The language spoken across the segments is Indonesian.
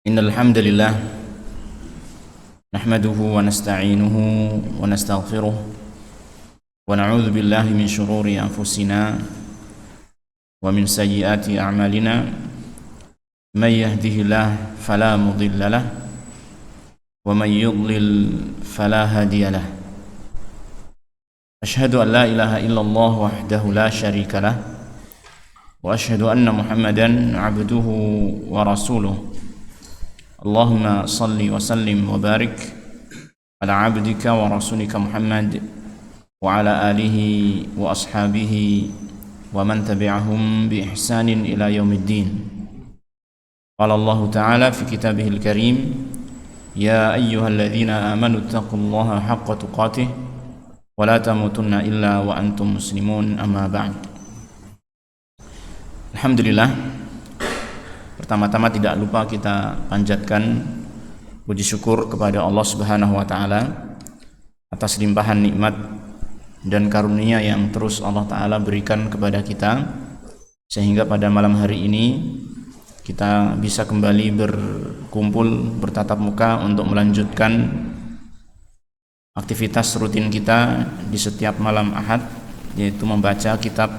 Innal hamdalillah nahmaduhu wa nasta'inuhu wa nastaghfiruh wa na'udzu billahi min shururi anfusina wa min sayyiati a'malina may yahdihillahu fala mudilla lahu wa may yudlil fala hadiya lahu. Ashhadu an la ilaha illallah wahdahu la syarika lahu wa ashhadu anna Muhammadan 'abduhu wa rasuluh. Allahumma salli wa sallim wa barik ala abdika wa rasulika Muhammad wa ala alihi wa ashabihi wa man tabi'ahum bi ihsanin ila yaumiddin. Qala Allah Ta'ala fi kitabihil karim, ya ayyuhalladzina amanu taqullaha haqqa tuqatih wa la tamutunna illa wa antum muslimun, amma ba'd. Alhamdulillah, pertama-tama tidak lupa kita panjatkan puji syukur kepada Allah Subhanahu wa taala atas limpahan nikmat dan karunia yang terus Allah taala berikan kepada kita, sehingga pada malam hari ini kita bisa kembali berkumpul bertatap muka untuk melanjutkan aktivitas rutin kita di setiap malam Ahad, yaitu membaca kitab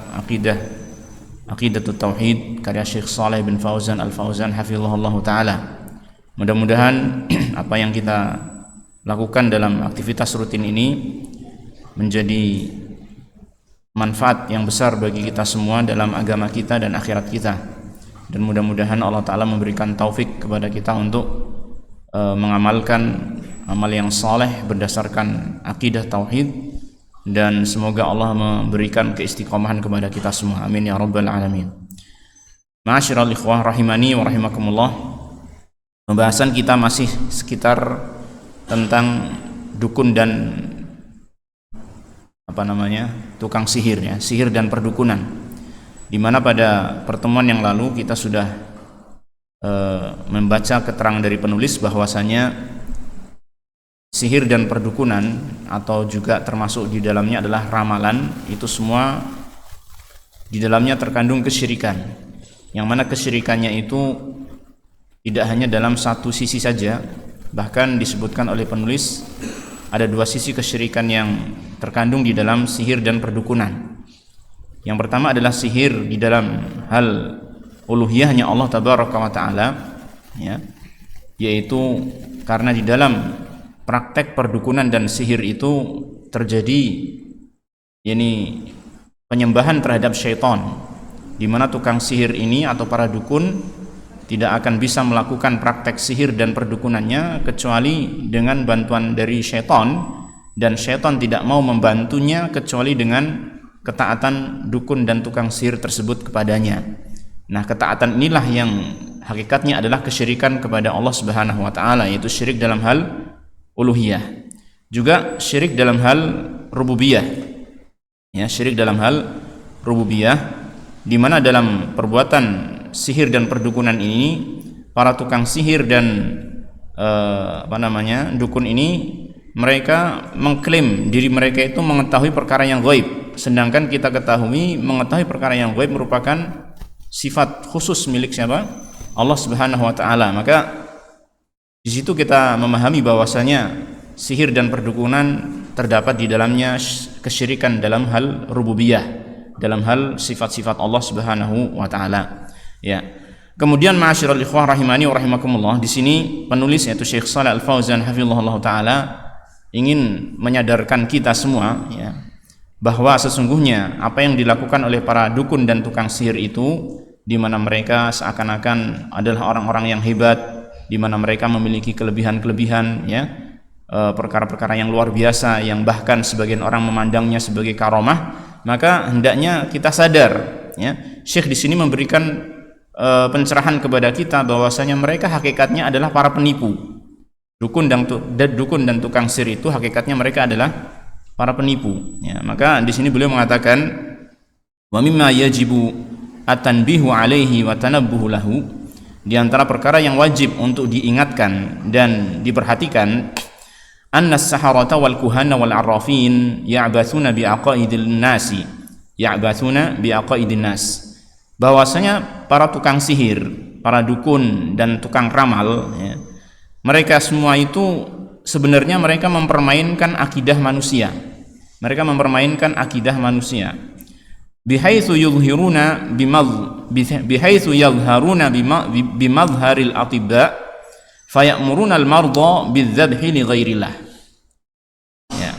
Aqidatut Tauhid karya Syekh Shalih bin Fauzan Al-Fauzan hafizahullah ta'ala. Mudah-mudahan apa yang kita lakukan dalam aktivitas rutin ini menjadi manfaat yang besar bagi kita semua dalam agama kita dan akhirat kita, dan mudah-mudahan Allah Ta'ala memberikan taufik kepada kita untuk mengamalkan amal yang saleh berdasarkan akidah tauhid, dan semoga Allah memberikan keistiqomahan kepada kita semua, amin ya rabbal alamin. Ma'asyiral ikhwah rahimani wa rahimakumullah, pembahasan kita masih sekitar tentang dukun dan tukang sihir, ya, sihir dan perdukunan, di mana pada pertemuan yang lalu kita sudah membaca keterangan dari penulis bahwasanya sihir dan perdukunan, atau juga termasuk di dalamnya adalah ramalan, itu semua di dalamnya terkandung kesyirikan, yang mana kesyirikannya itu tidak hanya dalam satu sisi saja, bahkan disebutkan oleh penulis ada dua sisi kesyirikan yang terkandung di dalam sihir dan perdukunan. Yang pertama adalah sihir di dalam hal uluhiyahnya Allah Tabaraka wa Ta'ala, ya, yaitu karena di dalam praktek perdukunan dan sihir itu terjadi penyembahan terhadap syaitan, di mana tukang sihir ini atau para dukun tidak akan bisa melakukan praktek sihir dan perdukunannya kecuali dengan bantuan dari syaitan, dan syaitan tidak mau membantunya kecuali dengan ketaatan dukun dan tukang sihir tersebut kepadanya. Nah, ketaatan inilah yang hakikatnya adalah kesyirikan kepada Allah Subhanahu wa taala, yaitu syirik dalam hal uluhiyah, juga syirik dalam hal rububiyah, ya, syirik dalam hal rububiyah, di mana dalam perbuatan sihir dan perdukunan ini para tukang sihir dan dukun ini mereka mengklaim diri mereka itu mengetahui perkara yang gaib, sedangkan kita ketahui mengetahui perkara yang gaib merupakan sifat khusus milik siapa? Allah Subhanahu wa taala. Maka di situ kita memahami bahwasanya sihir dan perdukunan terdapat di dalamnya kesyirikan dalam hal rububiyah, dalam hal sifat-sifat Allah Subhanahu wa taala. Ya. Kemudian ma'asyiral ikhwah rahimani wa rahimakumullah, di sini penulis yaitu Syekh Shalih Al-Fauzan hafizahullah taala ingin menyadarkan kita semua, ya, bahwa sesungguhnya apa yang dilakukan oleh para dukun dan tukang sihir itu, di mana mereka seakan-akan adalah orang-orang yang hebat, di mana mereka memiliki kelebihan-kelebihan, ya, perkara-perkara yang luar biasa yang bahkan sebagian orang memandangnya sebagai karomah, maka hendaknya kita sadar, ya. Syekh di sini memberikan pencerahan kepada kita bahwasanya mereka hakikatnya adalah para penipu. Dukun dan tukang sihir itu hakikatnya mereka adalah para penipu, ya. Maka di sini beliau mengatakan, wa mimma yajibu at-tanbihu alaihi wa tanabbuhu lahu, di antara perkara yang wajib untuk diingatkan dan diperhatikan, annas saharata wal kuhana wal arrafin ya'bathuna bi aqaidil nas, bahwasanya para tukang sihir, para dukun dan tukang ramal, ya, mereka semua itu sebenarnya mereka mempermainkan akidah manusia. Mereka mempermainkan akidah manusia. Bihaitsu yadhharuna bimadharil atibba fayamuruna al-marda bidzabhi li ghairillah. Ya.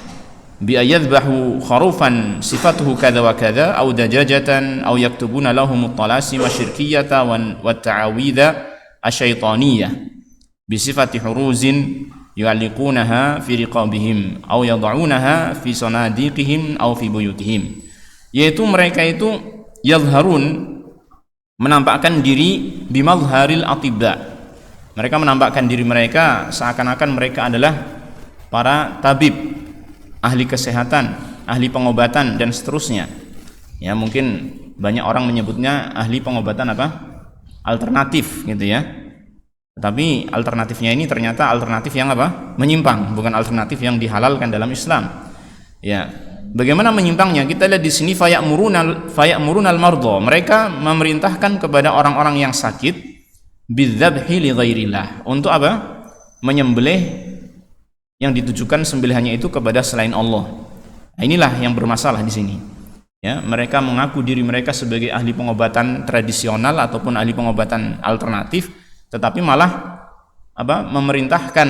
Bi ayadhbahu kharufan sifatuhu kadza wa kadza aw dajajatan aw yaktubuna lahum at-talasim asyirkiyata wa ta'awidha asyaitaniyah bi sifati huruzin yu'alliqunaha fi riqabihim aw yad'unaha fi sanadiqihim aw fi buyutihim. Yaitu mereka itu yadhharun, menampakkan diri bimadharil atibba. Mereka menampakkan diri mereka seakan-akan mereka adalah para tabib, ahli kesehatan, ahli pengobatan dan seterusnya. Ya, mungkin banyak orang menyebutnya ahli pengobatan apa? Alternatif gitu ya. Tapi alternatifnya ini ternyata alternatif yang apa? Menyimpang, bukan alternatif yang dihalalkan dalam Islam. Ya. Bagaimana menyimpangnya? Kita lihat di sini fayamurunal marda. Mereka memerintahkan kepada orang-orang yang sakit bidzabhi li ghairillah. Untuk apa? Menyembelih yang ditujukan sembelihannya itu kepada selain Allah. Nah, inilah yang bermasalah di sini. Ya, mereka mengaku diri mereka sebagai ahli pengobatan tradisional ataupun ahli pengobatan alternatif, tetapi malah apa? Memerintahkan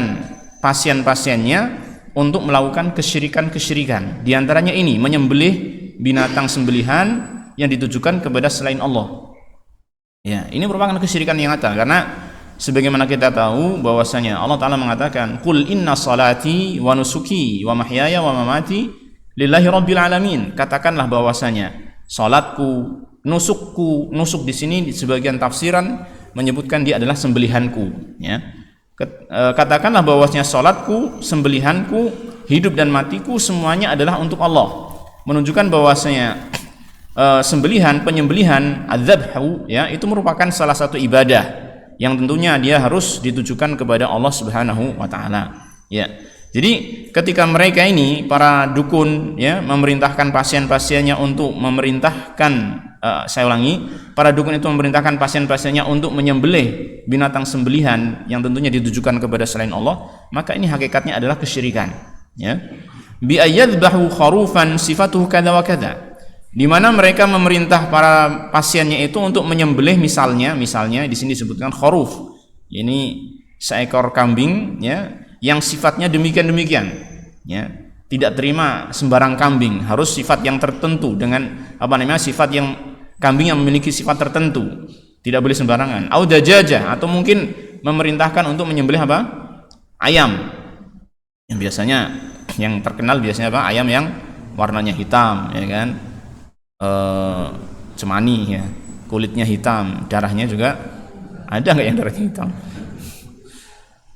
pasien-pasiennya untuk melakukan kesyirikan-kesyirikan. Di antaranya ini, menyembelih binatang sembelihan yang ditujukan kepada selain Allah. Ya, ini merupakan kesyirikan yang nyata, karena sebagaimana kita tahu bahwasanya Allah Ta'ala mengatakan, "Qul inna salati wa nusuki wa mahyaya wa mamati lillahi rabbil alamin." Katakanlah bahwasanya salatku, nusukku, nusuk di sini di sebagian tafsiran menyebutkan dia adalah sembelihanku, ya. Katakanlah bahwasanya salatku, sembelihanku, hidup dan matiku semuanya adalah untuk Allah. Menunjukkan bahwasanya sembelihan, penyembelihan, adzabhu, ya, itu merupakan salah satu ibadah yang tentunya dia harus ditujukan kepada Allah Subhanahu wa taala. Ya. Jadi ketika mereka ini para dukun, ya, memerintahkan pasien-pasiennya untuk memerintahkan saya ulangi, para dukun itu memerintahkan pasien-pasiennya untuk menyembelih binatang sembelihan yang tentunya ditujukan kepada selain Allah, maka ini hakikatnya adalah kesyirikan, ya. Bi ayyadbahu kharufan sifatuhu kadza wa kadza. Di mana mereka memerintah para pasiennya itu untuk menyembelih misalnya di sini disebutkan kharuf. Ini seekor kambing, ya, yang sifatnya demikian-demikian, ya. Tidak terima sembarang kambing, harus sifat yang tertentu dengan sifat yang kambing yang memiliki sifat tertentu, tidak boleh sembarangan. Au dajajah, atau mungkin memerintahkan untuk menyembelih apa? Ayam. Yang biasanya yang terkenal biasanya apa? Ayam yang warnanya hitam, ya kan? Cemani, ya. Kulitnya hitam, darahnya juga ada enggak yang darahnya hitam?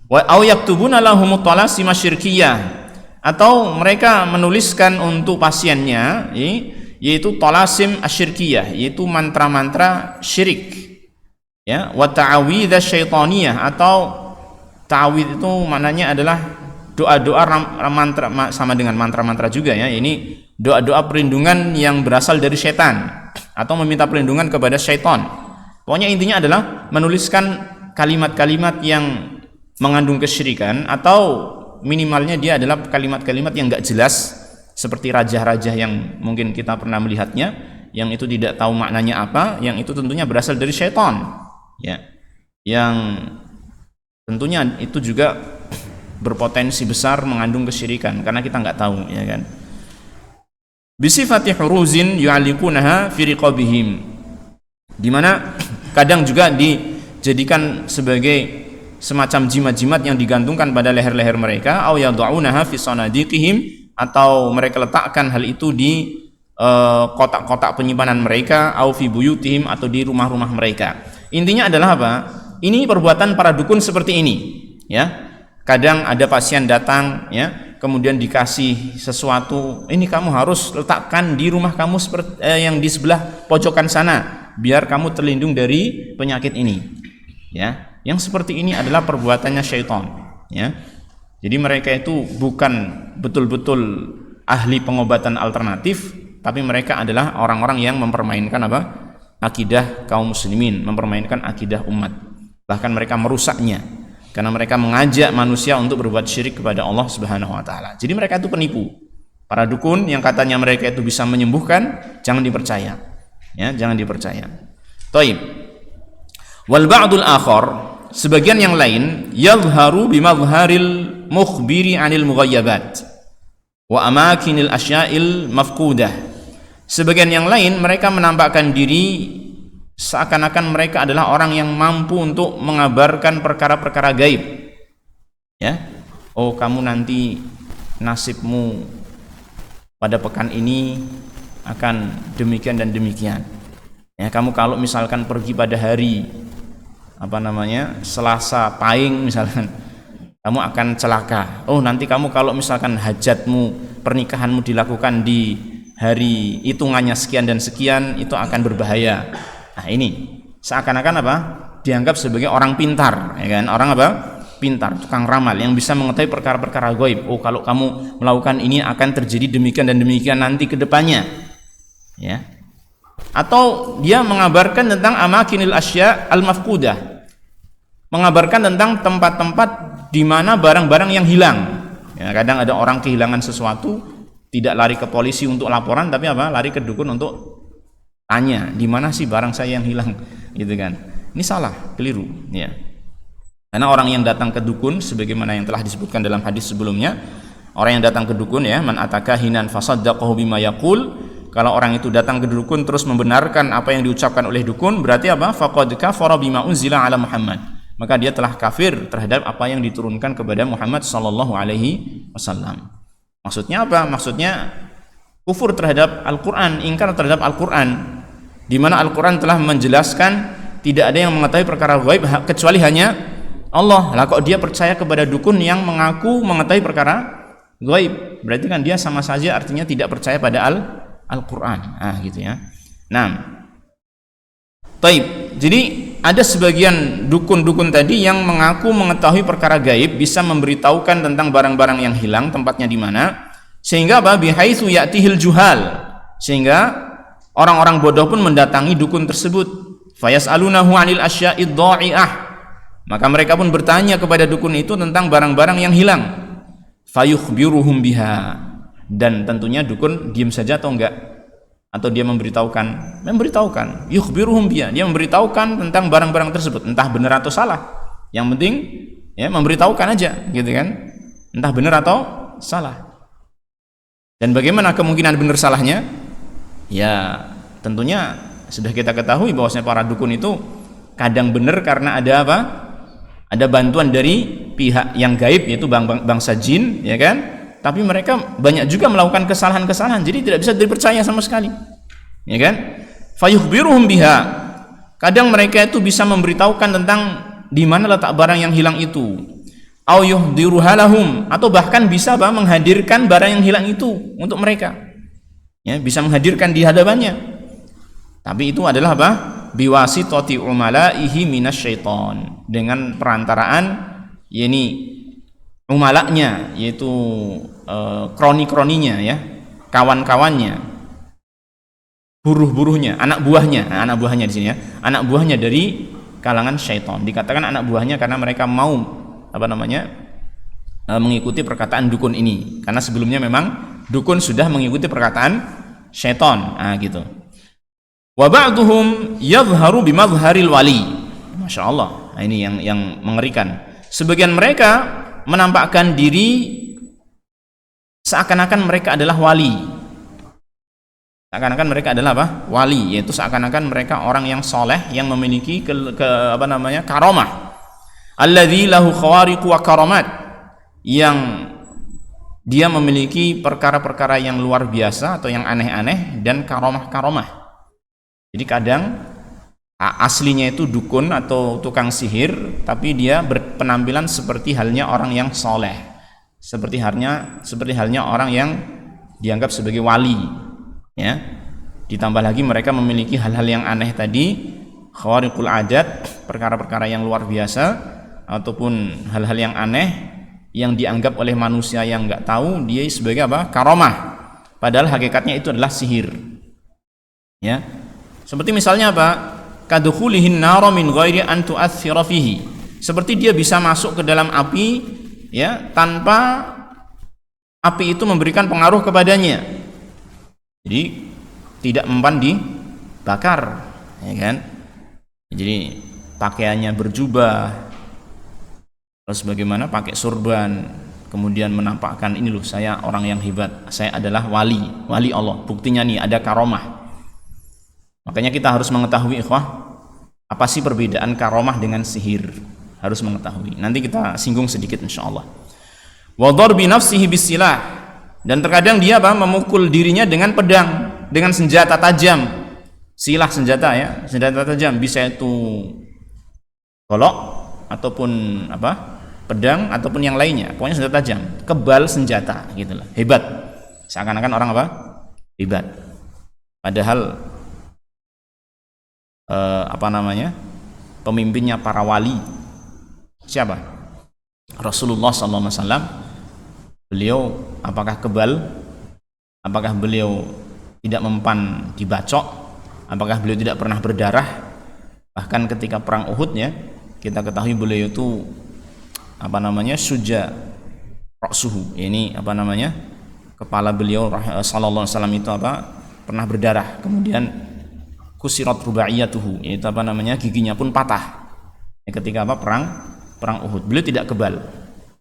Wa au yaktubuna lahumut talasim asyirkiyah, atau mereka menuliskan untuk pasiennya yaitu talasim asyirkiyah, yaitu mantra-mantra syirik, ya, wa ta'awidz syaitaniyah, atau ta'awidz itu maknanya adalah doa-doa mantra, sama dengan mantra-mantra juga, ya. Ini doa-doa perlindungan yang berasal dari syaitan atau meminta perlindungan kepada syaitan. Pokoknya intinya adalah menuliskan kalimat-kalimat yang mengandung kesyirikan, atau minimalnya dia adalah kalimat-kalimat yang enggak jelas, seperti raja-raja yang mungkin kita pernah melihatnya, yang itu tidak tahu maknanya apa, yang itu tentunya berasal dari syaitan, ya, yang tentunya itu juga berpotensi besar mengandung kesyirikan karena kita nggak tahu, ya kan. Bisifati huruzin yu'alliqunaha fi riqabihim, di mana kadang juga dijadikan sebagai semacam jimat-jimat yang digantungkan pada leher-leher mereka, au yad'unaha fi sanadiqihim, atau mereka letakkan hal itu di kotak-kotak penyimpanan mereka, au fi buyutihim, atau di rumah-rumah mereka. Intinya adalah apa? Ini perbuatan para dukun seperti ini, ya. Kadang ada pasien datang, ya, kemudian dikasih sesuatu, ini kamu harus letakkan di rumah kamu seperti yang di sebelah pojokan sana, biar kamu terlindung dari penyakit ini, ya. Yang seperti ini adalah perbuatannya syaitan, ya. Jadi mereka itu bukan betul-betul ahli pengobatan alternatif, tapi mereka adalah orang-orang yang mempermainkan apa? Akidah kaum muslimin, mempermainkan akidah umat. bahkan mereka merusaknya karena mereka mengajak manusia untuk berbuat syirik kepada Allah Subhanahu wa taala. Jadi mereka itu penipu. Para dukun yang katanya mereka itu bisa menyembuhkan, jangan dipercaya. Ya, jangan dipercaya. Taib. Wal ba'dul akhar, sebagian yang lain, yadhharu bimadhharil mukhbiri 'anil mughayyabat wa amakinil asya'il mafqudah. Sebagian yang lain mereka menampakkan diri seakan-akan mereka adalah orang yang mampu untuk mengabarkan perkara-perkara gaib. Ya. Oh, kamu nanti nasibmu pada pekan ini akan demikian dan demikian. Ya, kamu kalau misalkan pergi pada hari Selasa Pahing misalkan, kamu akan celaka. Oh, nanti kamu kalau misalkan hajatmu, pernikahanmu dilakukan di hari hitungannya sekian dan sekian, itu akan berbahaya. Nah, ini seakan-akan dianggap sebagai orang pintar, ya kan? Orang pintar, tukang ramal yang bisa mengetahui perkara-perkara gaib. Oh, kalau kamu melakukan ini akan terjadi demikian dan demikian nanti ke depannya. Ya. Atau dia mengabarkan tentang amakinil asya al-mafqudah. Mengabarkan tentang tempat-tempat di mana barang-barang yang hilang. Ya, kadang ada orang kehilangan sesuatu, tidak lari ke polisi untuk laporan, tapi lari ke dukun untuk tanya, di mana sih barang saya yang hilang, gitu kan. Ini salah, keliru, ya. Karena orang yang datang ke dukun sebagaimana yang telah disebutkan dalam hadis sebelumnya, orang yang datang ke dukun, ya, man ataka hinan fasaddaqahu bima yaqul, kalau orang itu datang ke dukun terus membenarkan apa yang diucapkan oleh dukun, berarti faqad kafara bima unzila ala Muhammad, maka dia telah kafir terhadap apa yang diturunkan kepada Muhammad sallallahu alaihi wasallam. Maksudnya apa? Maksudnya kufur terhadap Al-Qur'an, ingkar terhadap Al-Qur'an, di mana Al-Qur'an telah menjelaskan tidak ada yang mengetahui perkara gaib kecuali hanya Allah. Lah kok dia percaya kepada dukun yang mengaku mengetahui perkara gaib? Berarti kan dia sama saja artinya tidak percaya pada Al-Qur'an. Gitu ya. Nah, taib. Jadi ada sebagian dukun-dukun tadi yang mengaku mengetahui perkara gaib, bisa memberitahukan tentang barang-barang yang hilang tempatnya di mana, sehingga bihaitsu ya'tihil juhal, sehingga orang-orang bodoh pun mendatangi dukun tersebut. Fayas'alunahu 'anil asya'id dha'i'ah, maka mereka pun bertanya kepada dukun itu tentang barang-barang yang hilang. Fayukhbiruhum biha, dan tentunya dukun diam saja atau enggak? Atau dia memberitahukan, yukhbiruhum biha, dia memberitahukan tentang barang-barang tersebut, entah benar atau salah. Yang penting ya memberitahukan aja, gitu kan? Entah benar atau salah. Dan bagaimana kemungkinan benar salahnya? Ya, tentunya sudah kita ketahui bahwasanya para dukun itu kadang benar karena ada ada bantuan dari pihak yang gaib, yaitu bangsa jin, ya kan? Tapi mereka banyak juga melakukan kesalahan-kesalahan, jadi tidak bisa dipercaya sama sekali, ya kan? Fayukhbiruhum biha, kadang mereka itu bisa memberitahukan tentang di mana letak barang yang hilang itu. Au yuhdiruha lahum, atau bahkan bisa menghadirkan barang yang hilang itu untuk mereka, ya, bisa menghadirkan di hadapannya. Tapi itu adalah biwasitati umalaihi minasyaiton, dengan perantaraan umalaknya, yaitu kroni-kroninya, ya, kawan-kawannya, buruh-buruhnya, anak buahnya di sini, ya, anak buahnya dari kalangan syaitan. Dikatakan anak buahnya karena mereka mau mengikuti perkataan dukun ini, karena sebelumnya memang dukun sudah mengikuti perkataan syaitan, gitu. Wa ba'duhum yadhharu bimadhharil wali. Masya Allah, ini yang mengerikan. Sebagian mereka menampakkan diri seakan-akan mereka adalah wali. Seakan-akan mereka adalah wali, yaitu seakan-akan mereka orang yang soleh yang memiliki karomah. Alladzi lahu khawariqu wa karamat, yang dia memiliki perkara-perkara yang luar biasa atau yang aneh-aneh dan karomah-karomah. Jadi kadang aslinya itu dukun atau tukang sihir, tapi dia berpenampilan seperti halnya orang yang soleh, seperti halnya orang yang dianggap sebagai wali, ya. Ditambah lagi mereka memiliki hal-hal yang aneh tadi, khawariqul adat, perkara-perkara yang luar biasa, ataupun hal-hal yang aneh yang dianggap oleh manusia yang nggak tahu dia sebagai karomah, padahal hakikatnya itu adalah sihir, ya. Seperti misalnya kadukhulihin nar min ghairi an tu'athira fihi, seperti dia bisa masuk ke dalam api ya tanpa api itu memberikan pengaruh kepadanya. Jadi tidak mempan dibakar, ya kan? Jadi pakaiannya berjubah, terus bagaimana pakai surban, kemudian menampakkan ini loh saya orang yang hebat, saya adalah wali Allah. Buktinya nih ada karomah. Makanya kita harus mengetahui ikhwah, apa sih perbedaan karomah dengan sihir? Harus mengetahui. Nanti kita singgung sedikit insyaallah. Wa darbi nafsihi bisilah, dan terkadang dia memukul dirinya dengan pedang, dengan senjata tajam. Silah senjata ya, senjata tajam, bisa itu golok ataupun pedang ataupun yang lainnya, pokoknya senjata tajam, kebal senjata gitulah, hebat, seakan-akan orang hebat, padahal pemimpinnya para wali siapa? Rasulullah SAW. Beliau apakah kebal? Apakah beliau tidak mempan dibacok? Apakah beliau tidak pernah berdarah? Bahkan ketika perang Uhud ya, kita ketahui beliau itu suja ra'suhu, ini kepala beliau sallallahu alaihi wasallam itu pernah berdarah, kemudian kusirat rubaiyatuhu, itu giginya pun patah ya, ketika perang Uhud. Beliau tidak kebal,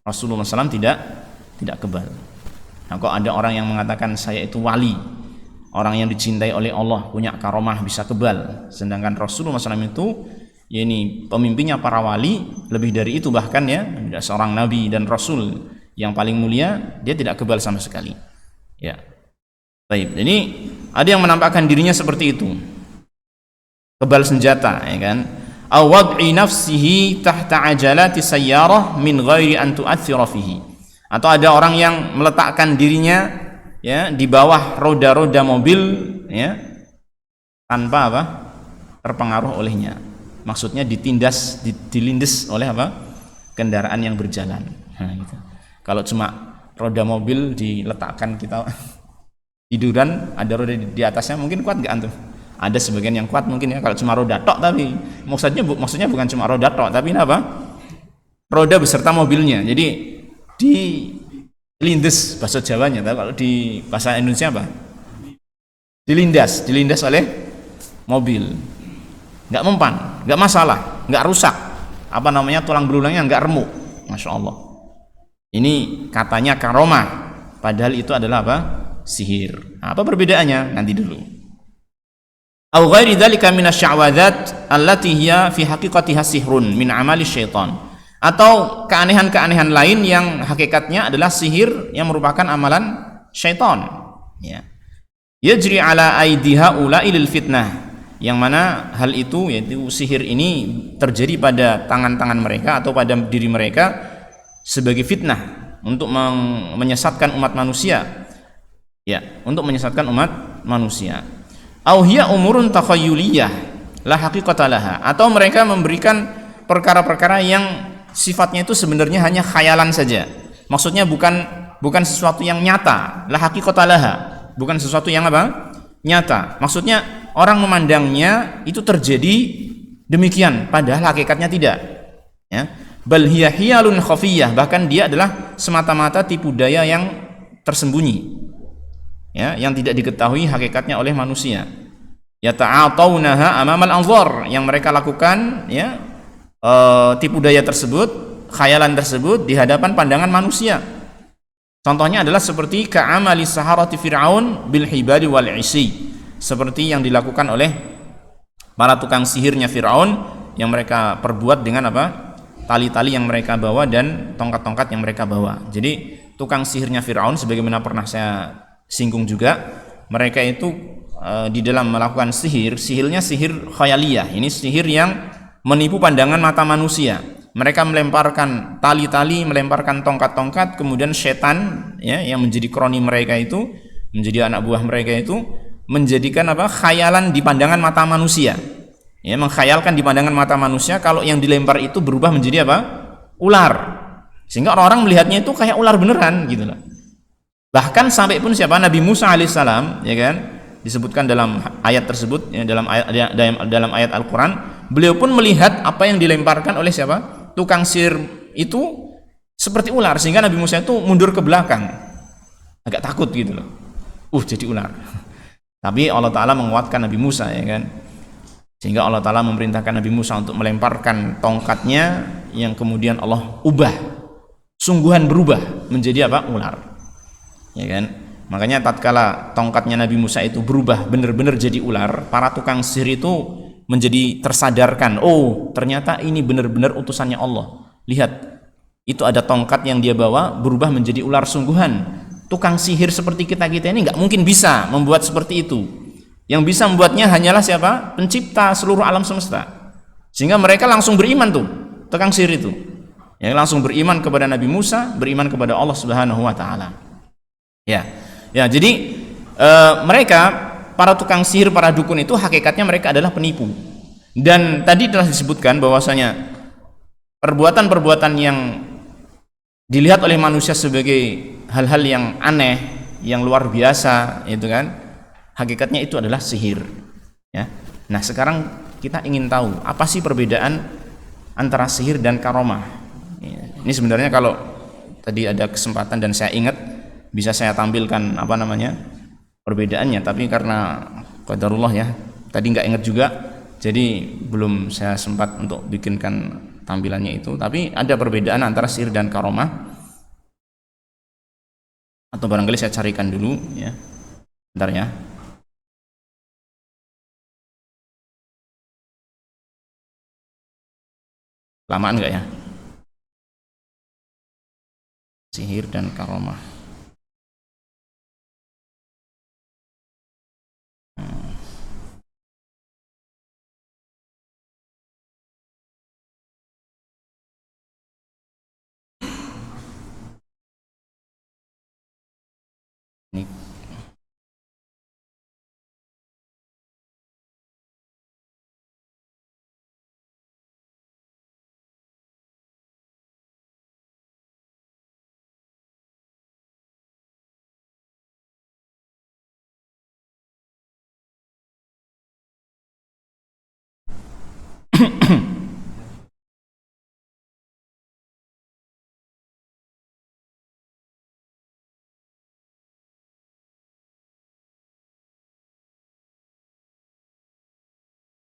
Rasulullah SAW tidak kebal. Nah, kok ada orang yang mengatakan saya itu wali, orang yang dicintai oleh Allah, punya karomah, bisa kebal, sedangkan Rasulullah SAW itu ya ini pemimpinnya para wali, lebih dari itu bahkan ya, seorang nabi dan rasul yang paling mulia, dia tidak kebal sama sekali ya. Baik, jadi ada yang menampakkan dirinya seperti itu, kebal senjata ya kan, awad'i nafsihi tahta ajalati sayyarah min ghairi an tu'athira fihi, atau ada orang yang meletakkan dirinya ya di bawah roda-roda mobil ya tanpa terpengaruh olehnya. Maksudnya dilindas oleh kendaraan yang berjalan. Nah, gitu. Kalau cuma roda mobil diletakkan kita tiduran, ada roda di atasnya, mungkin kuat nggak antum? Ada sebagian yang kuat mungkin ya, kalau cuma roda tok, tapi maksudnya bukan cuma roda tok, tapi roda beserta mobilnya. Jadi dilindas bahasa Jawanya, tapi kalau di bahasa Indonesia dilindas oleh mobil. Nggak mempan, nggak masalah, nggak rusak, tulang belulangnya nggak remuk, masya Allah. Ini katanya karomah, padahal itu adalah sihir. Apa perbedaannya? Nanti dulu. Au ghairi dzalika minasy'awadhat allati hiya fi haqiqatiha sihrun min amali syaitan, atau keanehan-keanehan lain yang hakikatnya adalah sihir yang merupakan amalan syaitan ya. Yajri ala aidiha ula'i lil fitnah, yang mana hal itu, yaitu sihir ini terjadi pada tangan-tangan mereka atau pada diri mereka sebagai fitnah untuk menyesatkan umat manusia ya, untuk menyesatkan umat manusia. Au hiya umurun takhayyuliyah la haqiqata laha, atau mereka memberikan perkara-perkara yang sifatnya itu sebenarnya hanya khayalan saja, maksudnya bukan sesuatu yang nyata, la haqiqata laha, bukan sesuatu yang nyata, maksudnya orang memandangnya itu terjadi demikian, padahal hakikatnya tidak ya. Bal hiya hiyalun khafiyah, bahkan dia adalah semata-mata tipu daya yang tersembunyi ya, yang tidak diketahui hakikatnya oleh manusia. Yata'atawnaha amamal anzar, yang mereka lakukan ya, tipu daya tersebut, khayalan tersebut di hadapan pandangan manusia. Contohnya adalah seperti ka'amali saharati fir'aun bil hibadi wal isi, seperti yang dilakukan oleh para tukang sihirnya Fir'aun, yang mereka perbuat dengan tali-tali yang mereka bawa dan tongkat-tongkat yang mereka bawa. Jadi tukang sihirnya Fir'aun, sebagaimana pernah saya singgung juga, mereka itu di dalam melakukan sihirnya sihir khayaliyah, ini sihir yang menipu pandangan mata manusia. Mereka melemparkan tali-tali, melemparkan tongkat-tongkat, kemudian setan ya, yang menjadi kroni mereka itu, menjadi anak buah mereka itu, menjadikan khayalan di pandangan mata manusia ya, mengkhayalkan di pandangan mata manusia kalau yang dilempar itu berubah menjadi ular, sehingga orang-orang melihatnya itu kayak ular beneran gitu loh. Bahkan sampai pun siapa, Nabi Musa alaihissalam ya kan, disebutkan dalam ayat tersebut, ya, dalam ayat Al-Quran, beliau pun melihat apa yang dilemparkan oleh siapa? Tukang sihir itu seperti ular, sehingga Nabi Musa itu mundur ke belakang, agak takut gitu loh. Jadi ular. Tapi Allah Ta'ala menguatkan Nabi Musa, ya kan, sehingga Allah Ta'ala memerintahkan Nabi Musa untuk melemparkan tongkatnya, yang kemudian Allah ubah, sungguhan berubah menjadi apa? Ular, ya kan. Makanya tatkala tongkatnya Nabi Musa itu berubah benar-benar jadi ular, para tukang sihir itu menjadi tersadarkan, ternyata ini benar-benar utusannya Allah. Lihat, itu ada tongkat yang dia bawa berubah menjadi ular sungguhan. Tukang sihir seperti kita-kita ini nggak mungkin bisa membuat seperti itu. Yang bisa membuatnya hanyalah siapa? Pencipta seluruh alam semesta. Sehingga mereka langsung beriman tuh, tukang sihir itu. Yang langsung beriman kepada Nabi Musa, beriman kepada Allah Subhanahu wa taala. Ya, jadi mereka, para tukang sihir, para dukun itu hakikatnya mereka adalah penipu. Dan tadi telah disebutkan bahwasanya perbuatan-perbuatan yang dilihat oleh manusia sebagai hal-hal yang aneh, yang luar biasa, itu kan, hakikatnya itu adalah sihir, ya. Nah, sekarang kita ingin tahu apa sih perbedaan antara sihir dan karomah. Ini sebenarnya kalau tadi ada kesempatan dan saya ingat, bisa saya tampilkan perbedaannya, tapi karena qadarullah, ya, tadi nggak ingat juga, jadi belum saya sempat untuk bikinkan tampilannya itu. Tapi ada perbedaan antara sihir dan karomah, atau barangkali saya carikan dulu, ya, bentar ya. Lamaan nggak ya? Sihir dan karomah.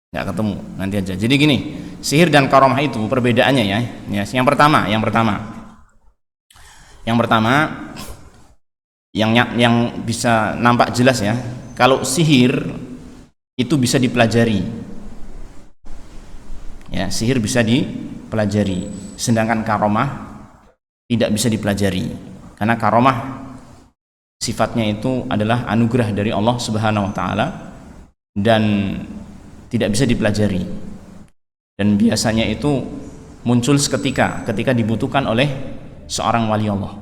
Ini nggak ketemu, nanti aja. Jadi gini, sihir dan karomah itu perbedaannya, ya. Yang pertama yang bisa nampak jelas, ya. Kalau sihir itu bisa dipelajari, ya, sihir bisa dipelajari, sedangkan karomah tidak bisa dipelajari, karena karomah sifatnya itu adalah anugerah dari Allah Subhanahu wa taala dan tidak bisa dipelajari, dan biasanya itu muncul seketika ketika dibutuhkan oleh seorang wali Allah,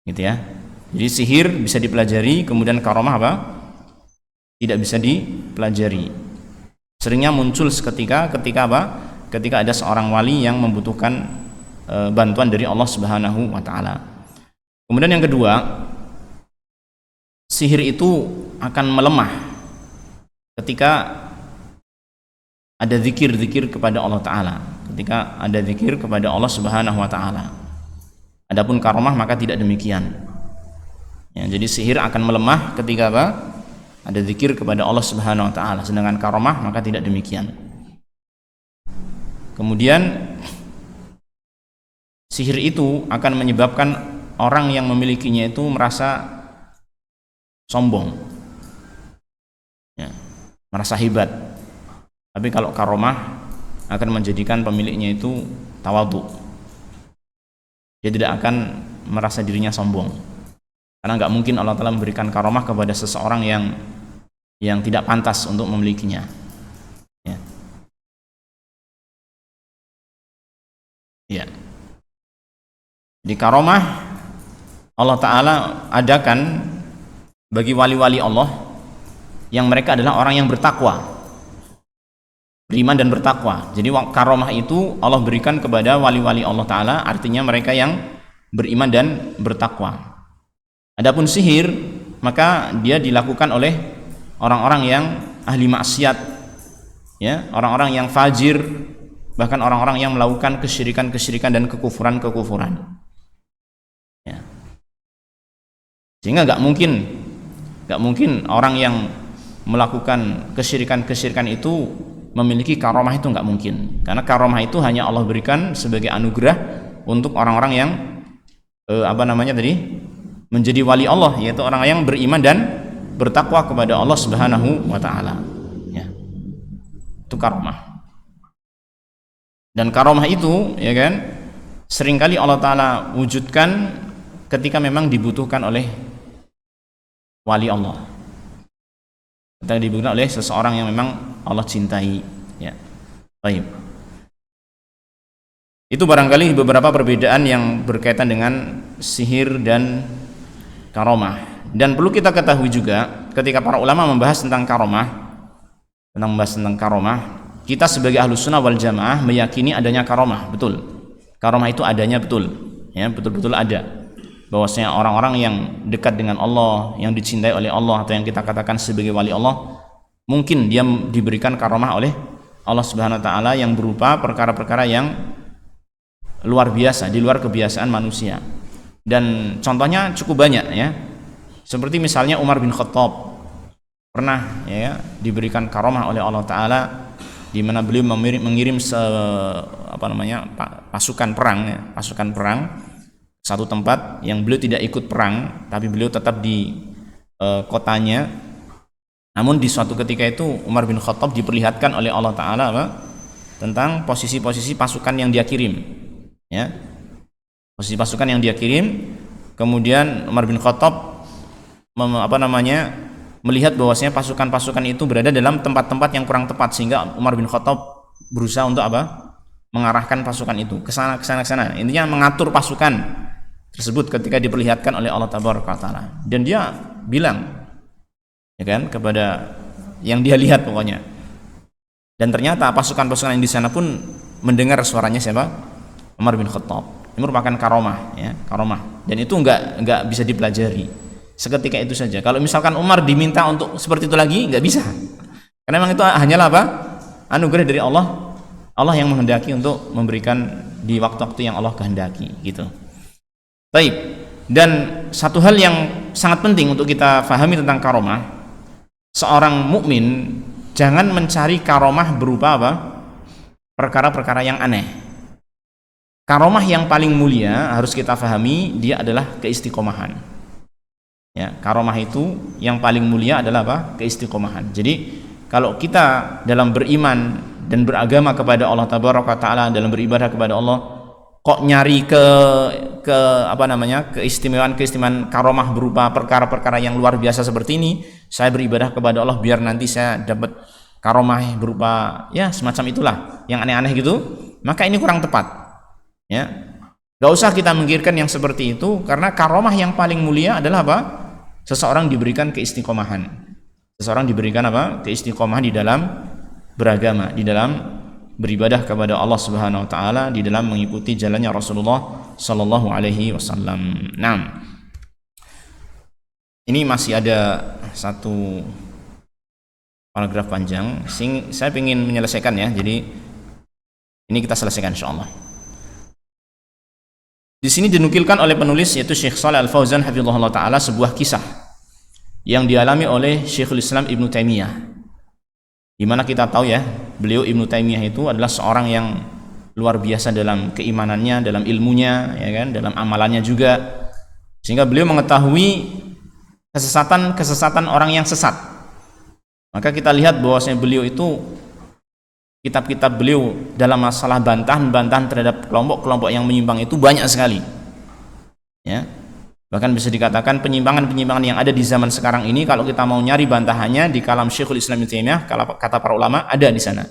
gitu ya. Jadi sihir bisa dipelajari, kemudian karomah tidak bisa dipelajari. Seringnya muncul seketika ketika ketika ada seorang wali yang membutuhkan bantuan dari Allah Subhanahu wa taala. Kemudian yang kedua, sihir itu akan melemah ketika ada zikir-zikir kepada Allah Ta'ala, ketika ada zikir kepada Allah Subhanahu wa Ta'ala. Adapun karomah maka tidak demikian, ya. Jadi sihir akan melemah ketika ada zikir kepada Allah Subhanahu wa Ta'ala, sedangkan karomah maka tidak demikian. Kemudian sihir itu akan menyebabkan orang yang memilikinya itu merasa sombong, ya, merasa hebat. Tapi kalau karomah akan menjadikan pemiliknya itu tawadhu. Dia tidak akan merasa dirinya sombong, karena nggak mungkin Allah Ta'ala memberikan karomah kepada seseorang yang tidak pantas untuk memilikinya, ya. Ya. Di karomah Allah Ta'ala adakan bagi wali-wali Allah yang mereka adalah orang yang bertakwa, beriman dan bertakwa. Jadi karomah itu Allah berikan kepada wali-wali Allah Ta'ala, artinya mereka yang beriman dan bertakwa. Adapun sihir, maka dia dilakukan oleh orang-orang yang ahli maksiat, ya, orang-orang yang fajir, bahkan orang-orang yang melakukan kesyirikan-kesyirikan dan kekufuran-kekufuran. Ya. Sehingga nggak mungkin orang yang melakukan kesyirikan-kesyirikan itu memiliki karomah, itu nggak mungkin, karena karomah itu hanya Allah berikan sebagai anugerah untuk orang-orang yang menjadi wali Allah, yaitu orang yang beriman dan bertakwa kepada Allah Subhanahu wa taala. Ya. Itu karomah. Dan karomah itu, ya kan, seringkali Allah taala wujudkan ketika memang dibutuhkan oleh wali Allah. Ketika dibutuhkan oleh seseorang yang memang Allah cintai, ya. Baik. Itu barangkali beberapa perbedaan yang berkaitan dengan sihir dan karomah. Dan perlu kita ketahui juga, ketika para ulama membahas tentang karomah, kita sebagai Ahlus Sunnah wal Jamaah meyakini adanya karomah, betul. Karomah itu adanya, betul. Ya, betul-betul ada. Bahwasanya orang-orang yang dekat dengan Allah, yang dicintai oleh Allah, atau yang kita katakan sebagai wali Allah, mungkin dia diberikan karomah oleh Allah Subhanahu wa taala yang berupa perkara-perkara yang luar biasa, di luar kebiasaan manusia. Dan contohnya cukup banyak, ya. Seperti misalnya Umar bin Khattab pernah, ya, diberikan karomah oleh Allah taala di mana beliau mengirim pasukan perang satu tempat yang beliau tidak ikut perang, tapi beliau tetap di kotanya. Namun di suatu ketika itu Umar bin Khattab diperlihatkan oleh Allah taala tentang posisi-posisi pasukan yang dia kirim, ya. Posisi pasukan yang dia kirim. Kemudian Umar bin Khattab melihat bahwasanya pasukan-pasukan itu berada dalam tempat-tempat yang kurang tepat, sehingga Umar bin Khattab berusaha untuk mengarahkan pasukan itu ke sana. Intinya mengatur pasukan tersebut ketika diperlihatkan oleh Allah Taala. Dan dia bilang, ya kan, kepada yang dia lihat pokoknya. Dan ternyata pasukan-pasukan yang di sana pun mendengar suaranya siapa? Umar bin Khattab. Ini merupakan karomah, ya, karomah. Dan itu enggak bisa dipelajari seketika itu saja. Kalau misalkan Umar diminta untuk seperti itu lagi, enggak bisa. Karena memang itu hanyalah anugerah dari Allah. Allah yang menghendaki untuk memberikan di waktu-waktu yang Allah kehendaki, gitu. Baik. Dan satu hal yang sangat penting untuk kita fahami tentang karomah, seorang mukmin jangan mencari karomah berupa perkara-perkara yang aneh. Karomah yang paling mulia harus kita fahami, dia adalah keistiqomahan. Ya, karomah itu yang paling mulia adalah keistiqomahan. Jadi kalau kita dalam beriman dan beragama kepada Allah Taala, dalam beribadah kepada Allah, kok nyari keistimewaan karomah berupa perkara-perkara yang luar biasa seperti ini, saya beribadah kepada Allah biar nanti saya dapat karomah berupa, ya, semacam itulah, yang aneh-aneh gitu, maka ini kurang tepat. Ya, gak usah kita memikirkan yang seperti itu, karena karomah yang paling mulia adalah seseorang diberikan keistiqomahan. Seseorang diberikan keistiqomahan di dalam beragama, di dalam beribadah kepada Allah Subhanahu wa taala, di dalam mengikuti jalannya Rasulullah sallallahu alaihi wasallam. Nah, ini masih ada satu paragraf panjang, saya ingin menyelesaikan, ya. Jadi ini kita selesaikan insyaallah. Di sini dinukilkan oleh penulis, yaitu Syekh Shalih Al-Fauzan hafizahullah taala, sebuah kisah yang dialami oleh Syekhul Islam Ibnu Taimiyah. Di mana kita tahu, ya, beliau Ibnu Taimiyah itu adalah seorang yang luar biasa dalam keimanannya, dalam ilmunya, ya kan, dalam amalannya juga. Sehingga beliau mengetahui kesesatan orang yang sesat. Maka kita lihat bahwasanya beliau itu, kitab-kitab beliau dalam masalah bantahan terhadap kelompok-kelompok yang menyimpang itu banyak sekali, ya. Bahkan bisa dikatakan penyimpangan-penyimpangan yang ada di zaman sekarang ini, kalau kita mau nyari bantahannya di kalam Syekhul Islam Ibnu Taimiyah, kata para ulama, ada di sana.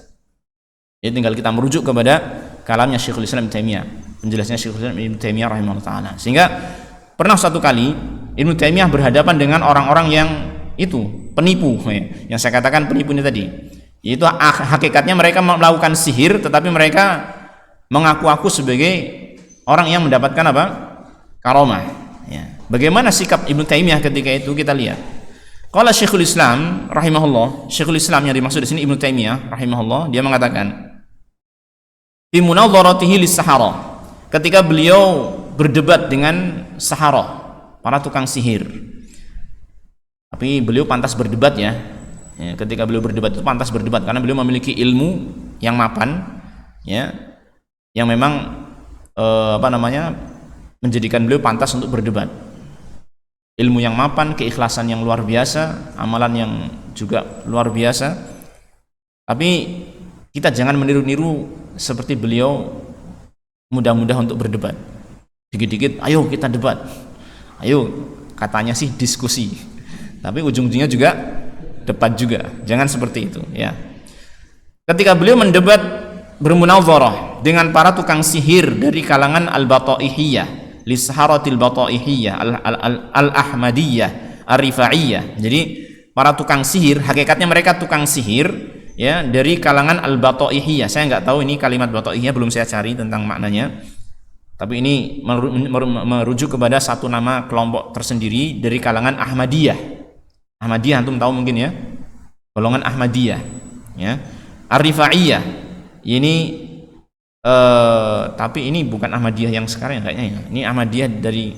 Jadi tinggal kita merujuk kepada kalamnya Syekhul Islam Ibnu Taimiyah, penjelasannya Syekhul Islam Ibnu Taimiyah rahimahullah taala. Sehingga pernah suatu kali Ibnu Taimiyah berhadapan dengan orang-orang yang itu penipu, ya, yang saya katakan penipu ini tadi. Itu hakikatnya mereka melakukan sihir, tetapi mereka mengaku-aku sebagai orang yang mendapatkan karomah, ya. Bagaimana sikap Ibnu Taimiyah ketika itu, kita lihat. Qala Syekhul Islam rahimahullah, Syekhul Islam yang dimaksud di sini Ibnu Taimiyah rahimahullah, dia mengatakan fi munadharatihi lis-sahara, ketika beliau berdebat dengan sahara, para tukang sihir. Tapi beliau pantas berdebat ya. Ketika beliau berdebat itu pantas berdebat karena beliau memiliki ilmu yang mapan ya, yang memang menjadikan beliau pantas untuk berdebat. Ilmu yang mapan, keikhlasan yang luar biasa, amalan yang juga luar biasa. Tapi kita jangan meniru-niru seperti beliau mudah-mudah untuk berdebat. Dikit-dikit, ayo kita debat. Ayo, katanya sih diskusi. Tapi ujung-ujungnya juga debat juga. Jangan seperti itu ya. Ketika beliau mendebat bermunadharah dengan para tukang sihir dari kalangan al-bataihiyah, lisaharatil bataihiyah, al-ahmadiyah, ar-rifaiyah. Jadi para tukang sihir, hakikatnya mereka tukang sihir ya, dari kalangan al-bataihiyah. Saya nggak tahu ini kalimat bataihiyah, belum saya cari tentang maknanya. Tapi ini merujuk kepada satu nama kelompok tersendiri dari kalangan Ahmadiyah. Ahmadiyah antum tahu mungkin ya, golongan Ahmadiyah ya. Ar-rifaiyah ini tapi ini bukan Ahmadiyah yang sekarang kayaknya ya. Ini Ahmadiyah dari,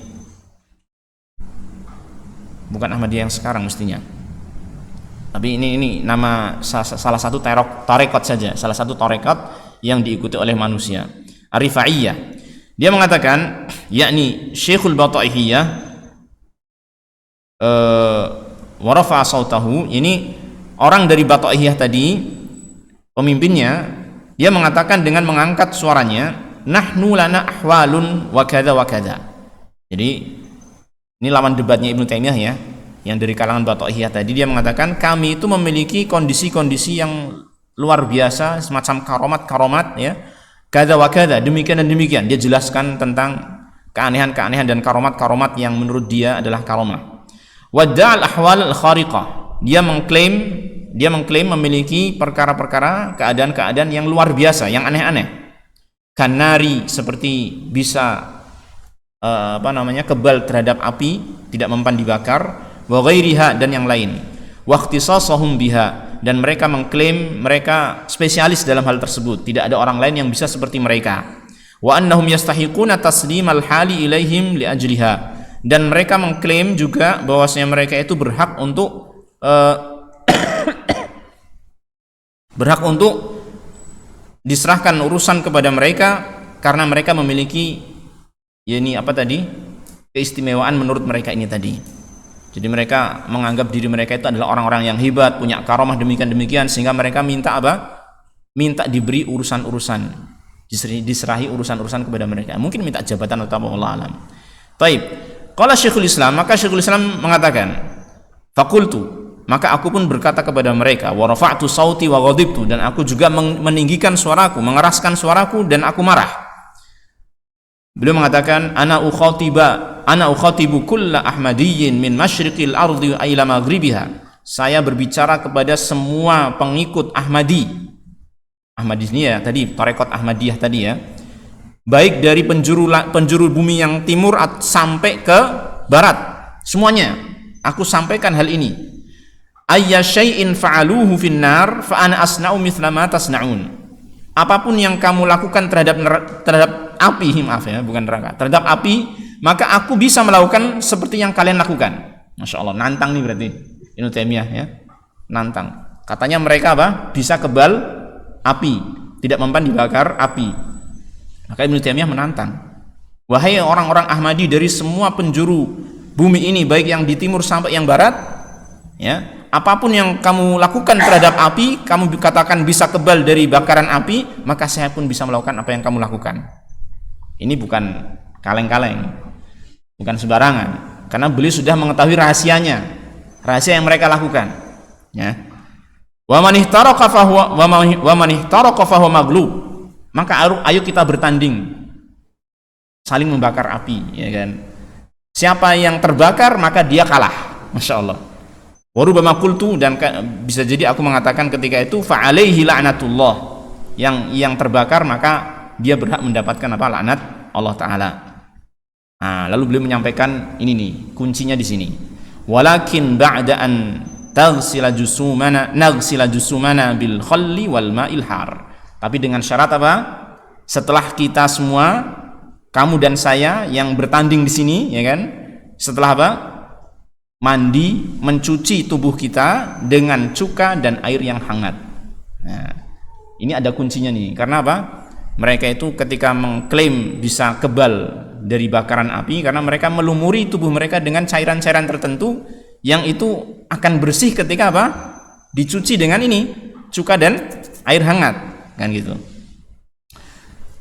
bukan Ahmadiyah yang sekarang mestinya. Tapi ini nama salah satu tarekat saja, salah satu tarekat yang diikuti oleh manusia. Ar-rifaiyah. Dia mengatakan, yakni Syekhul Bataihiyah wa rafa'a sautahu, ini orang dari Bataihiyah tadi, pemimpinnya, dia mengatakan dengan mengangkat suaranya, nahnu lana ahwalun wa kadza wa kadza. Jadi ini lawan debatnya Ibnu Taimiyah ya, yang dari kalangan Bataihiyah tadi. Dia mengatakan kami itu memiliki kondisi-kondisi yang luar biasa, semacam karomat-karomat ya, kadza wa kadza, demikian dan demikian. Dia jelaskan tentang keanehan-keanehan dan karomat-karomat yang menurut dia adalah karomah. Wadda'al ahwal al-khariqah, dia mengklaim memiliki perkara-perkara, keadaan-keadaan yang luar biasa, yang aneh-aneh. Kanari, seperti bisa kebal terhadap api, tidak mempan dibakar, wa ghairiha, dan yang lain. Wa ikhtisasahum biha, dan mereka mengklaim mereka spesialis dalam hal tersebut, tidak ada orang lain yang bisa seperti mereka. Wa annahum yastahiquna taslimal hali ilaihim li ajliha, dan mereka mengklaim juga bahwasanya mereka itu berhak untuk diserahkan urusan kepada mereka karena mereka memiliki keistimewaan menurut mereka ini tadi. Jadi mereka menganggap diri mereka itu adalah orang-orang yang hebat, punya karomah demikian sehingga mereka minta diberi urusan-urusan, diserahi urusan-urusan kepada mereka. Mungkin minta jabatan atau Allah alam. Taib. Qala Syekhul Islam, maka Syekhul Islam mengatakan, faqultu, maka aku pun berkata kepada mereka, wa rafa'tu sauti wa ghadibtu, dan aku juga meninggikan suaraku, mengeraskan suaraku, dan aku marah. Beliau mengatakan, ana ukhatibu kulla ahmadiyyin min masyriqil ardi ila maghribiha. Saya berbicara kepada semua pengikut Ahmadi. Ahmadi ini ya tadi, tarekat Ahmadiyah tadi ya. Baik dari penjuru bumi yang timur sampai ke barat, semuanya aku sampaikan hal ini. Ayya syai'in fa'aluhu finnar fa ana asna'u mithla ma tasna'un. Apapun yang kamu lakukan terhadap api, maaf ya, bukan neraka, terhadap api, maka aku bisa melakukan seperti yang kalian lakukan. Masya Allah, nantang nih berarti Ibnu Taimiyah ya, nantang. Katanya mereka bisa kebal api, tidak mempan dibakar api. Maka Ibnu Taimiyah menantang, wahai orang-orang Ahmadi dari semua penjuru bumi ini, baik yang di timur sampai yang barat ya, apapun yang kamu lakukan terhadap api, kamu katakan bisa kebal dari bakaran api, maka saya pun bisa melakukan apa yang kamu lakukan. Ini bukan kaleng-kaleng, bukan sembarangan, karena beliau sudah mengetahui rahasianya, rahasia yang mereka lakukan ya. Wa man ihtaraqa fa huwa maghlub. Maka ayo kita bertanding, saling membakar api ya kan. Siapa yang terbakar maka dia kalah. Masya Allah. Warubama qultu, dan bisa jadi aku mengatakan ketika itu fa alaihi la'natullah, yang terbakar maka dia berhak mendapatkan laknat Allah Ta'ala. Nah, lalu beliau menyampaikan ini nih kuncinya di sini. Walakin ba'da an naghsila jusumana bil khalli wal ma'il har. Tapi dengan syarat apa? Setelah kita semua, kamu dan saya yang bertanding di sini, ya kan? Setelah apa? Mandi, mencuci tubuh kita dengan cuka dan air yang hangat. Nah, ini ada kuncinya nih. Karena apa? Mereka itu ketika mengklaim bisa kebal dari bakaran api karena mereka melumuri tubuh mereka dengan cairan-cairan tertentu yang itu akan bersih ketika apa? Dicuci dengan ini, cuka dan air hangat, kan gitu.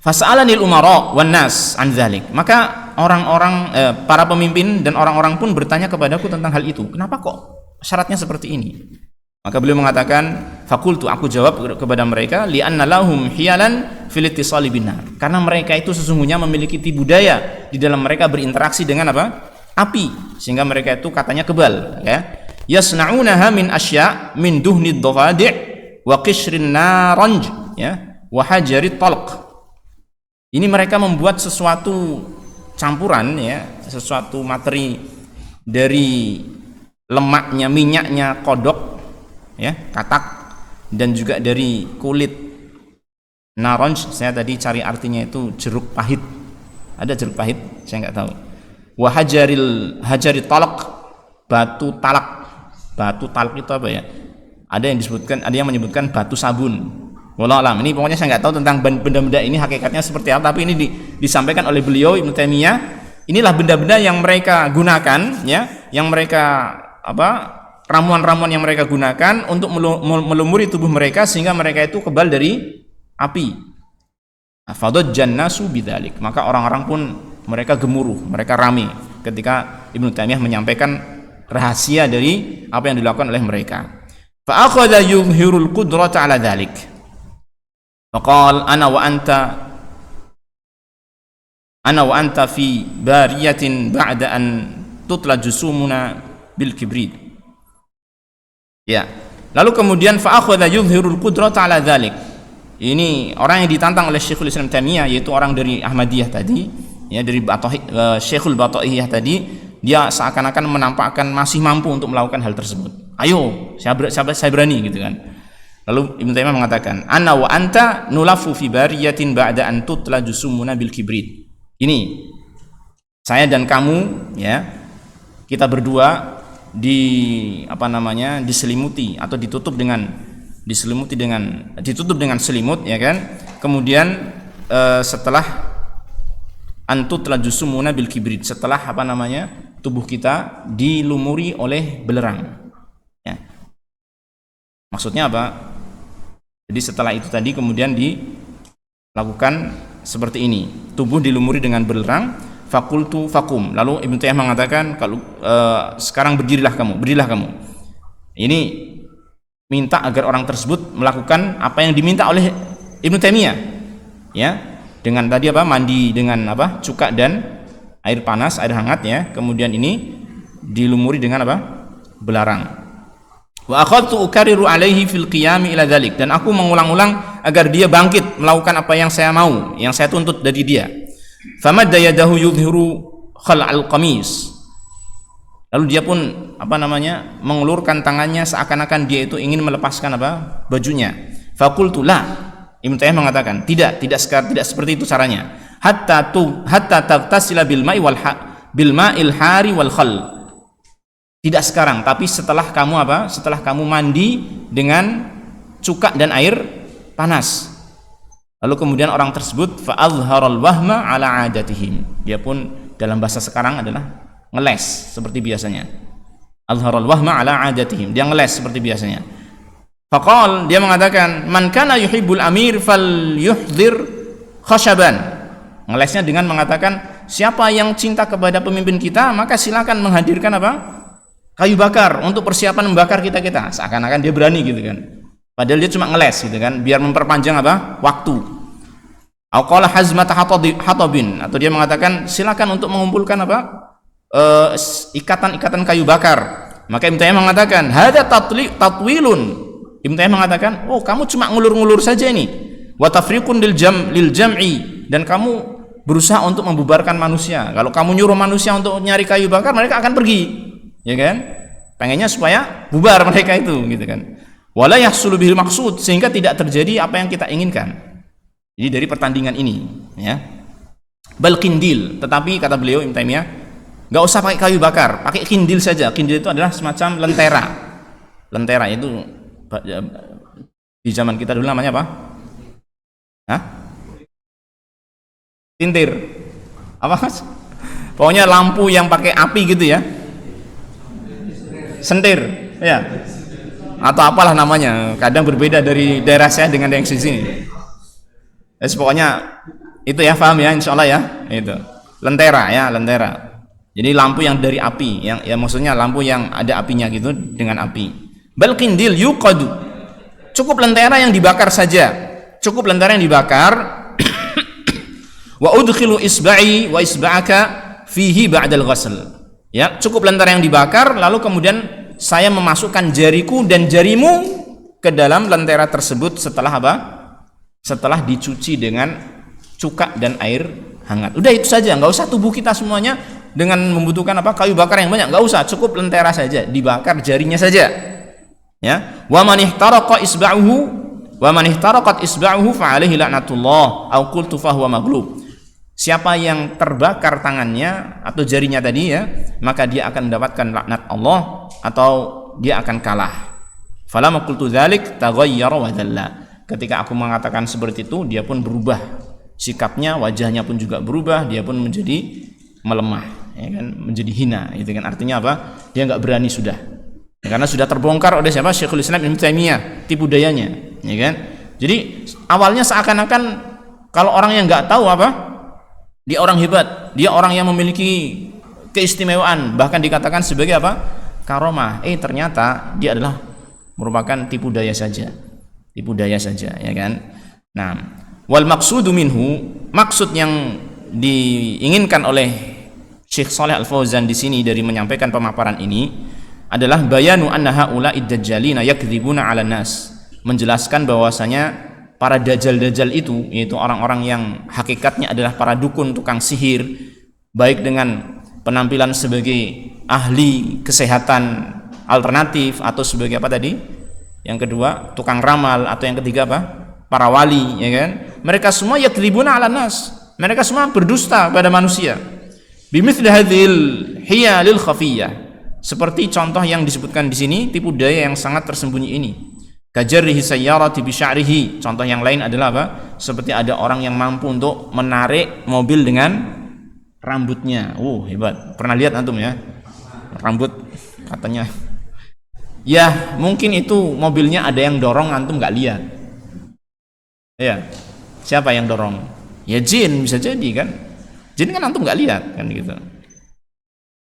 Fas'alanil umara wan nas an dzalik. Maka orang-orang para pemimpin dan orang-orang pun bertanya kepadaku tentang hal itu. Kenapa kok syaratnya seperti ini? Maka beliau mengatakan, fakultu, aku jawab kepada mereka, li'anna lahum hiyalan fil ittisali binar. Karena mereka itu sesungguhnya memiliki tipu daya di dalam mereka berinteraksi dengan apa? Api, sehingga mereka itu katanya kebal, ya. Yasna'unaha min asya' min duhnid dhafadi' wa qishrin naranj, ya, wa hajarit talq. Ini mereka membuat sesuatu campuran, ya, sesuatu materi dari lemaknya, minyaknya kodok, ya, katak, dan juga dari kulit naranj. Saya tadi cari artinya itu jeruk pahit. Ada jeruk pahit? Saya nggak tahu. Wa hajarit talq, batu talak. Batu talak itu apa ya? Ada yang menyebutkan batu sabun. Wallahu a'lam. Ini pokoknya saya nggak tahu tentang benda-benda ini hakikatnya seperti apa, tapi ini disampaikan oleh beliau Ibnu Taimiyah. Inilah benda-benda yang mereka gunakan, ya, yang mereka ramuan-ramuan yang mereka gunakan untuk melumuri tubuh mereka sehingga mereka itu kebal dari api. Fadajjan nasu bidzalik. Maka orang-orang pun mereka gemuruh, mereka ramai ketika Ibnu Taimiyah menyampaikan rahasia dari apa yang dilakukan oleh mereka. Fa akhadha yuzhirul qudrata ala dzalik. Faqal ana wa anta fi bariyatin ba'da an tutla jusumuna bil kibrit. Ya. Lalu kemudian fa akhadha yuzhirul qudrata ala dzalik. Ini orang yang ditantang oleh Syekhul Islam Taimiyah, yaitu orang dari Ahmadiyah tadi, ya, dari Syekhul Bataihiyah tadi. Dia seakan-akan menampakkan masih mampu untuk melakukan hal tersebut. Ayo, saya berani, gitu kan. Lalu Ibnu Taimiyah mengatakan, ana wa anta nulafu fi bariyatin ba'da an tutla jusumuna bil kibrit. Ini saya dan kamu, ya, kita berdua diselimuti atau ditutup dengan selimut, ya kan. Kemudian setelah antutla jusumuna bil kibrit, setelah tubuh kita dilumuri oleh belerang, ya. Maksudnya apa? Jadi setelah itu tadi kemudian dilakukan seperti ini, tubuh dilumuri dengan belerang. Fakultu fakum. Lalu Ibnu Taimiyah mengatakan, kalau sekarang berdirilah kamu. Ini minta agar orang tersebut melakukan apa yang diminta oleh Ibnu Taimiyah, ya, dengan tadi mandi dengan cuka dan air panas, air hangat, ya. Kemudian ini dilumuri dengan belarang. Wa akhadtu ukariru alaihi fil qiyam ila dzalik, dan aku mengulang-ulang agar dia bangkit melakukan apa yang saya mau, yang saya tuntut dari dia. Famadda yadahu yudhiru khal'al qamis. Lalu dia pun mengulurkan tangannya seakan-akan dia itu ingin melepaskan bajunya. Faqultu la. Ibnu Taimiyah mengatakan, tidak seperti itu caranya. Hatta taghtasila bil ma'il hari wal khal. Tidak sekarang, tapi setelah kamu mandi dengan cuka dan air panas. Lalu kemudian orang tersebut fa azharal wahma ala adatihim. Dia pun dalam bahasa sekarang adalah ngeles seperti biasanya. Azharal wahma ala adatihim. Dia ngeles seperti biasanya. Faqal, dia mengatakan, man kana yuhibbul amir falyuhdhir khashaban. Ngelesnya dengan mengatakan, siapa yang cinta kepada pemimpin kita, maka silakan menghadirkan kayu bakar untuk persiapan membakar kita. Seakan-akan dia berani, gitu kan. Padahal dia cuma ngeles, gitu kan, biar memperpanjang waktu. Au qala hazmata hatabin, atau dia mengatakan silakan untuk mengumpulkan ikatan-ikatan kayu bakar. Maka Ibnu Taimiyah mengatakan, hadza tatwilun. Ibnu Taimiyah mengatakan, oh, kamu cuma ngulur-ngulur saja ini. Wa tafriqun lil jam'i, dan kamu berusaha untuk membubarkan manusia. Kalau kamu nyuruh manusia untuk nyari kayu bakar, mereka akan pergi, ya kan? pengennya supaya bubar mereka itu gitu kan. Wala yahsulu bihil maksud, sehingga tidak terjadi apa yang kita inginkan. Jadi dari pertandingan ini ya. Bal qindil, tetapi kata beliau Ibnu Taimiyah, enggak usah pakai kayu bakar, pakai qindil saja. Qindil itu adalah semacam lentera. Lentera itu di zaman kita dulu namanya apa? Hah? Tintir. Apa Mas? Pokoknya lampu yang pakai api gitu ya. Sentir, ya. Atau apalah namanya. Kadang berbeda dari daerah saya dengan yang di sini. Pokoknya itu ya, paham ya, insyaallah ya. Itu. Lentera ya, lentera. Jadi lampu yang dari api, yang ya maksudnya lampu yang ada apinya gitu dengan api. Bal qindil yuqadu. Cukup lentera yang dibakar saja. Cukup lentera yang dibakar. Wa udkhilu isba'i wa isba'aka fihi ba'dal ghasl. Ya, cukup lentera yang dibakar, lalu kemudian saya memasukkan jariku dan jarimu ke dalam lentera tersebut setelah apa? Setelah dicuci dengan cuka dan air hangat. Udah itu saja, nggak usah tubuh kita semuanya dengan membutuhkan apa? Kayu bakar yang banyak, nggak usah, cukup lentera saja, dibakar jarinya saja. Ya, wa man ihtaraqa isba'uhu fa alaihi la'natullah au qultu fa huwa maghlub. Siapa yang terbakar tangannya atau jarinya tadi ya, maka dia akan mendapatkan laknat Allah atau dia akan kalah. Falamma qultu dzalik taghayyara wa dhalla. Ketika aku mengatakan seperti itu, dia pun berubah sikapnya, wajahnya pun juga berubah, dia pun menjadi melemah, ya kan, menjadi hina. Itu kan artinya apa? Dia nggak berani sudah. Karena sudah terbongkar oleh siapa? Syekhul Islam Ibnu Taimiyah, tipu dayanya, ya kan? Jadi awalnya seakan-akan kalau orang yang nggak tahu apa, dia orang hebat, dia orang yang memiliki keistimewaan, bahkan dikatakan sebagai apa? Karomah. Ternyata dia adalah merupakan tipu daya saja, ya kan? Nah, wal maqsudu minhu, maksud yang diinginkan oleh Syekh Shalih Al Fauzan di sini dari menyampaikan pemaparan ini adalah bayanu anna haula'id dajjalina yakdzibuna 'alan nas, menjelaskan bahwasanya para dajjal-dajjal itu, yaitu orang-orang yang hakikatnya adalah para dukun, tukang sihir, baik dengan penampilan sebagai ahli kesehatan alternatif atau sebagai apa tadi? Yang kedua, tukang ramal, atau yang ketiga apa? Para wali, ya kan? Mereka semua yakdzibuna 'alan nas. Mereka semua berdusta pada manusia. Bimithli hadzal hiyalil khafiyyah. Seperti contoh yang disebutkan di sini, tipu daya yang sangat tersembunyi ini. Kajarrihi sayyarati bi sya'rihi. Contoh yang lain adalah apa? Seperti ada orang yang mampu untuk menarik mobil dengan rambutnya. Hebat. Pernah lihat antum ya? Rambut katanya. Ya, mungkin itu mobilnya ada yang dorong, antum nggak lihat. Ya. Siapa yang dorong? Ya jin, bisa jadi kan? Jin kan antum nggak lihat kan gitu.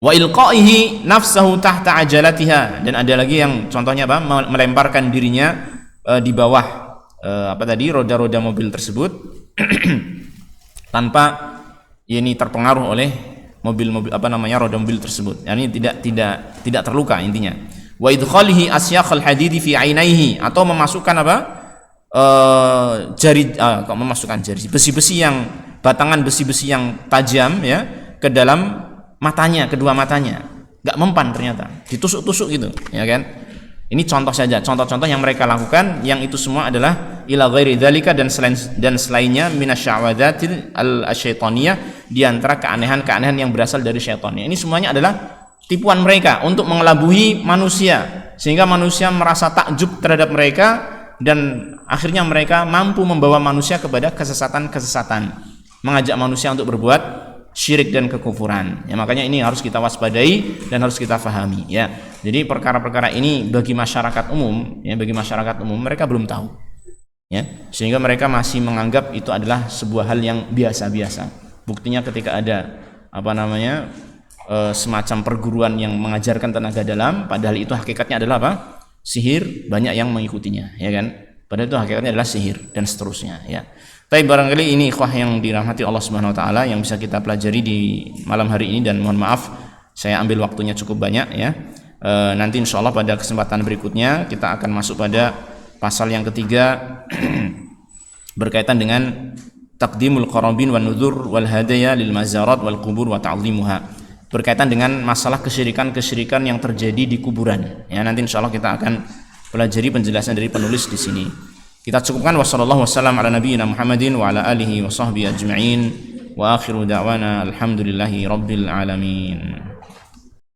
Wa ilqaihi nafsahu tahta ajalatiha, dan ada lagi yang contohnya apa? Melemparkan dirinya di bawah apa tadi, roda-roda mobil tersebut tanpa ini terpengaruh oleh mobil-mobil apa namanya, roda mobil tersebut. Yani tidak terluka intinya. Wa idkhalihi asyakhal hadidi fi ainaihi, atau memasukkan apa? Memasukkan jari besi-besi yang batangan besi-besi yang tajam ya ke dalam matanya, kedua matanya, nggak mempan ternyata, ditusuk-tusuk gitu, ya kan? Ini contoh saja, contoh-contoh yang mereka lakukan, yang itu semua adalah ila ghairi dzalika, dan selainnya minasya'wadzatil al-syaitaniyah, di antara keanehan-keanehan yang berasal dari syaitan. Ini semuanya adalah tipuan mereka untuk mengelabuhi manusia, sehingga manusia merasa takjub terhadap mereka, dan akhirnya mereka mampu membawa manusia kepada kesesatan-kesesatan, mengajak manusia untuk berbuat syirik dan kekufuran. Ya, makanya ini harus kita waspadai dan harus kita fahami ya. Jadi perkara-perkara ini bagi masyarakat umum mereka belum tahu. Ya, sehingga mereka masih menganggap itu adalah sebuah hal yang biasa-biasa. Buktinya ketika ada semacam perguruan yang mengajarkan tenaga dalam, padahal itu hakikatnya adalah apa? Sihir, banyak yang mengikutinya, ya kan? Padahal itu hakikatnya adalah sihir dan seterusnya, ya. Tapi barangkali ini ikhwah yang dirahmati Allah Subhanahu wa taala yang bisa kita pelajari di malam hari ini, dan mohon maaf saya ambil waktunya cukup banyak ya. Nanti insyaallah pada kesempatan berikutnya kita akan masuk pada pasal yang ketiga berkaitan dengan taqdimul qarabin wan nuzur wal hadaya lil mazarat wal qubur wa ta'zimuha. berkaitan dengan masalah kesyirikan-kesyirikan yang terjadi di kuburan. Ya, nanti insyaallah kita akan pelajari penjelasan dari penulis di sini. Kita cukupkan wassallallahu wasallam ala nabiyyina Muhammadin wa ala alihi wa sahbihi ajma'in wa akhiru da'wana alhamdulillahi rabbil alamin.